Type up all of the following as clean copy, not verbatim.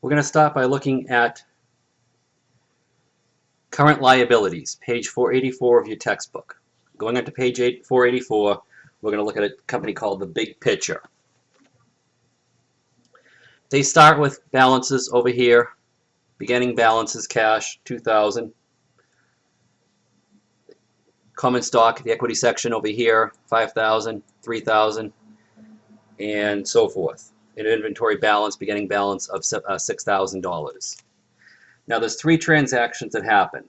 We're going to start by looking at current liabilities, page 484 of your textbook. Going on to page 484, we're going to look at a company called The Big Picture. They start with balances over here. Beginning balance is cash, 2,000. Common stock, the equity section over here, 5,000, 3,000, and so forth. An inventory balance, beginning balance of $6,000. Now there's three transactions that happen.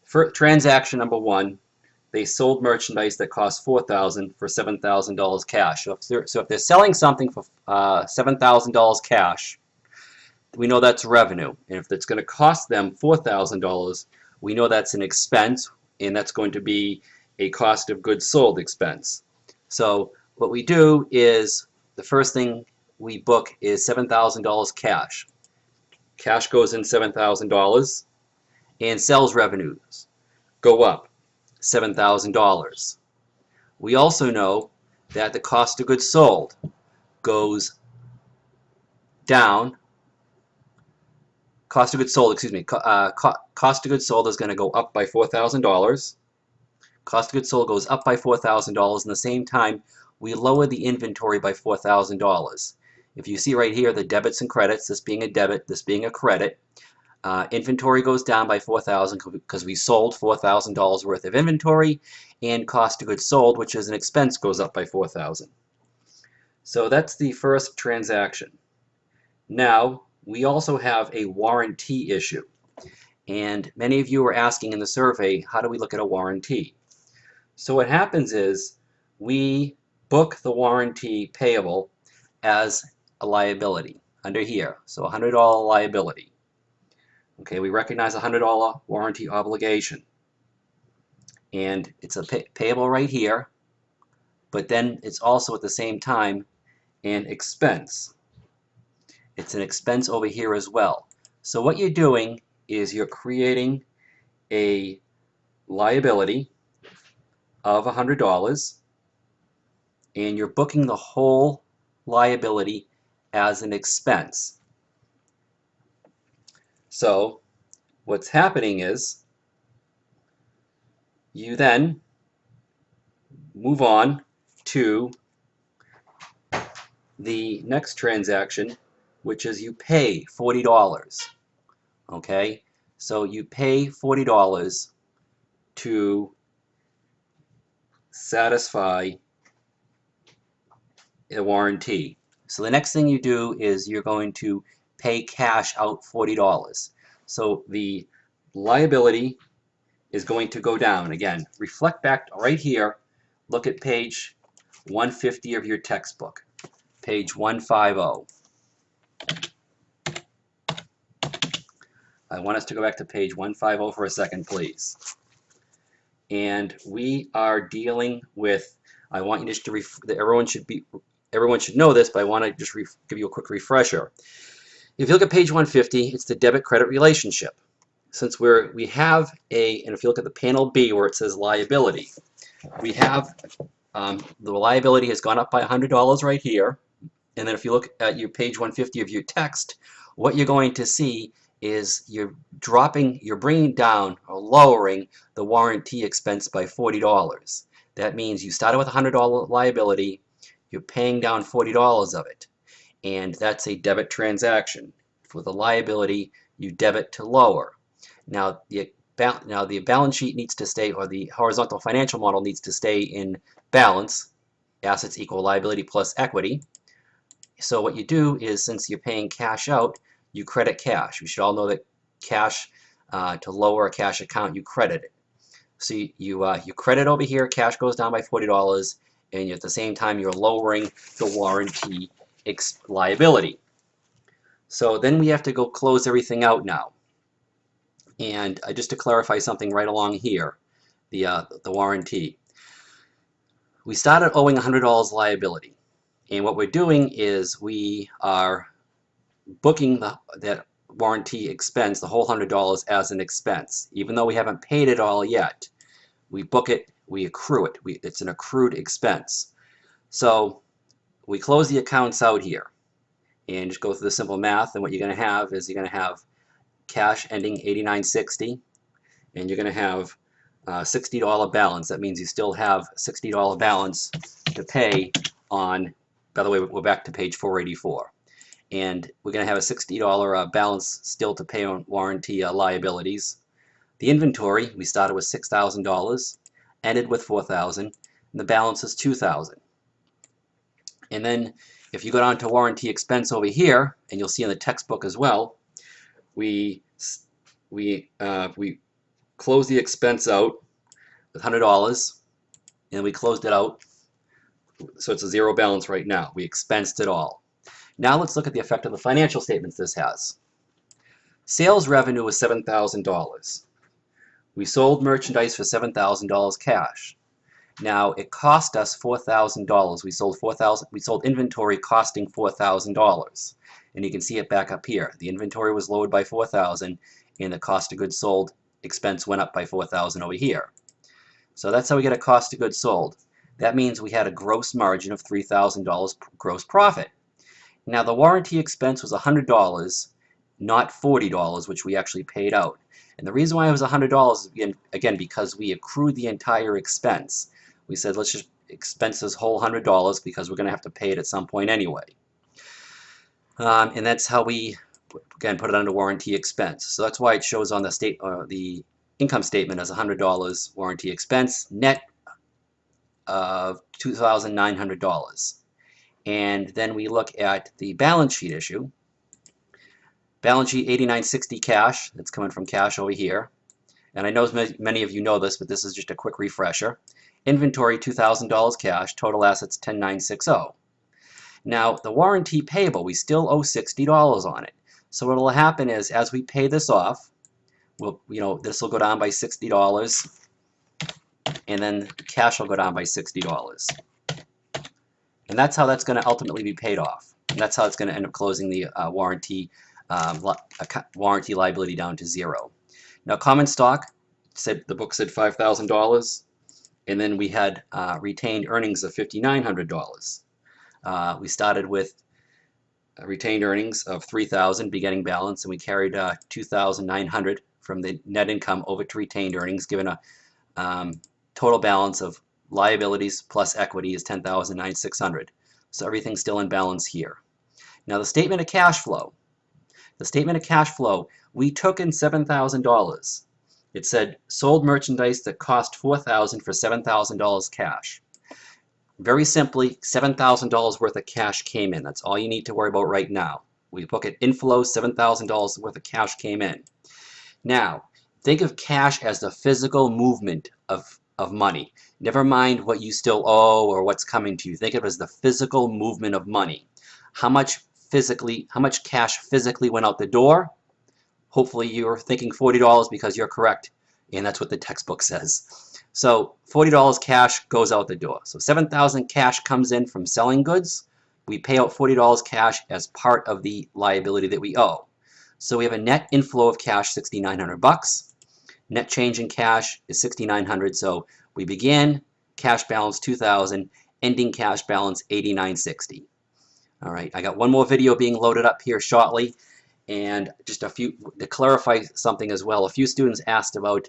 For transaction number one, they sold merchandise that cost $4,000 for $7,000 cash. So if they're selling something for $7,000 cash, we know that's revenue. And if it's going to cost them $4,000, we know that's an expense, and that's going to be a cost of goods sold expense. So what we do is the first thing we book is $7,000 cash. Cash goes in $7,000, and sales revenues go up $7,000. We also know that the cost of goods sold goes down. Cost of goods sold, excuse me, cost of goods sold is going to go up by $4,000. Cost of goods sold goes up by $4,000, and the same time we lower the inventory by $4,000. If you see right here the debits and credits, this being a debit, this being a credit, inventory goes down by $4,000 because we sold $4,000 worth of inventory, and cost of goods sold, which is an expense, goes up by $4,000. So that's the first transaction. Now we also have a warranty issue, and many of you are asking in the survey, how do we look at a warranty? So what happens is we book the warranty payable as a liability under here, so $100 liability. Okay, we recognize a $100 warranty obligation, and it's a payable right here, but then it's also at the same time an expense. It's an expense over here as well. So what you're doing is you're creating a liability of $100, and you're booking the whole liability as an expense. So what's happening is you then move on to the next transaction, which is you pay $40. Okay, so you pay $40 to satisfy a warranty. So the next thing you do is you're going to pay cash out $40. So the liability is going to go down. Again, reflect back right here. Look at page 150 of your textbook, page 150. I want us to go back to page 150 for a second, please. And we are dealing with, I want you just to, everyone should know this, but I want to just give you a quick refresher. If you look at page 150, it's the debit-credit relationship. Since we have and if you look at the panel B where it says liability, we have the liability has gone up by $100 right here. And then if you look at your page 150 of your text, what you're going to see is you're bringing down or lowering the warranty expense by $40. That means you started with a $100 liability, you're paying down $40 of it, and that's a debit transaction. For the liability, you debit to lower. Now the balance sheet needs to stay, or the horizontal financial model needs to stay in balance. Assets equal liability plus equity. So what you do is, since you're paying cash out, you credit cash. You should all know that cash, to lower a cash account, you credit it. So you credit over here, cash goes down by $40, and at the same time you're lowering the warranty liability. So then we have to go close everything out now. And just to clarify something right along here, the warranty. We started owing $100 liability, and what we're doing is we are booking that warranty expense, the whole $100, as an expense. Even though we haven't paid it all yet, we book it, we accrue it. It's an accrued expense. So we close the accounts out here, and just go through the simple math, and what you're going to have is you're going to have cash ending 89.60, and you're going to have $60 balance. That means you still have $60 balance to pay on, by the way, we're back to page 484. And we're going to have a $60 balance still to pay on warranty liabilities. The inventory, we started with $6,000, ended with $4,000, and the balance is $2,000. And then if you go down to warranty expense over here, and you'll see in the textbook as well, we close the expense out with $100, and we closed it out, so it's a zero balance right now. We expensed it all. Now let's look at the effect of the financial statements this has. Sales revenue was $7,000. We sold merchandise for $7,000 cash. Now it cost us $4,000. We sold inventory costing $4,000, and you can see it back up here. The inventory was lowered by $4,000, and the cost of goods sold expense went up by $4,000 over here. So that's how we get a cost of goods sold. That means we had a gross margin of $3,000 gross profit. Now the warranty expense was $100, not $40, which we actually paid out. And the reason why it was $100 is, again, because we accrued the entire expense. We said, let's just expense this whole $100 because we're going to have to pay it at some point anyway. And that's how we, again, put it under warranty expense. So that's why it shows on the income statement as $100 warranty expense, net of $2,900. And then we look at the balance sheet issue. Balance sheet 8960 cash, that's coming from cash over here. And I know many of you know this, but this is just a quick refresher. Inventory $2,000 cash, total assets 10960. Now the warranty payable, we still owe $60 on it. So what will happen is as we pay this off, this will go down by $60, and then cash will go down by $60. And that's how that's going to ultimately be paid off. And that's how it's going to end up closing the warranty liability down to zero. Now common stock, the book said $5,000, and then we had retained earnings of $5,900. We started with retained earnings of $3,000 beginning balance, and we carried $2,900 from the net income over to retained earnings, given a total balance of liabilities plus equity is $10,960. So everything's still in balance here. Now the statement of cash flow. The statement of cash flow, we took in $7,000. It said sold merchandise that cost $4,000 for $7,000 cash. Very simply, $7,000 worth of cash came in. That's all you need to worry about right now. We look at inflow, $7,000 worth of cash came in. Now, think of cash as the physical movement of money. Never mind what you still owe or what's coming to you. Think of it as the physical movement of money. How much cash physically went out the door? Hopefully you're thinking $40 because you're correct, and that's what the textbook says. So $40 cash goes out the door. So $7,000 cash comes in from selling goods. We pay out $40 cash as part of the liability that we owe. So we have a net inflow of cash, $6,900. Net change in cash is $6,900. So we begin cash balance $2,000, ending cash balance $8,960. All right, I got one more video being loaded up here shortly, and just to clarify something as well. A few students asked about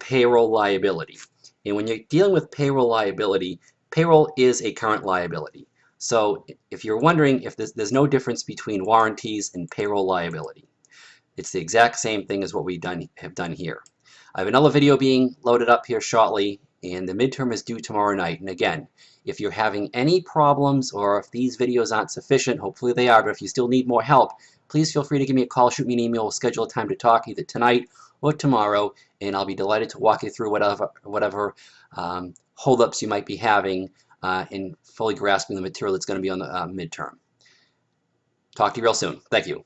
payroll liability, and when you're dealing with payroll liability, payroll is a current liability. So if you're wondering if there's no difference between warranties and payroll liability, it's the exact same thing as what we have done here. I have another video being loaded up here shortly, and the midterm is due tomorrow night. And again, if you're having any problems or if these videos aren't sufficient, hopefully they are, but if you still need more help, please feel free to give me a call, shoot me an email, we'll schedule a time to talk either tonight or tomorrow, and I'll be delighted to walk you through whatever holdups you might be having in fully grasping the material that's going to be on the midterm. Talk to you real soon. Thank you.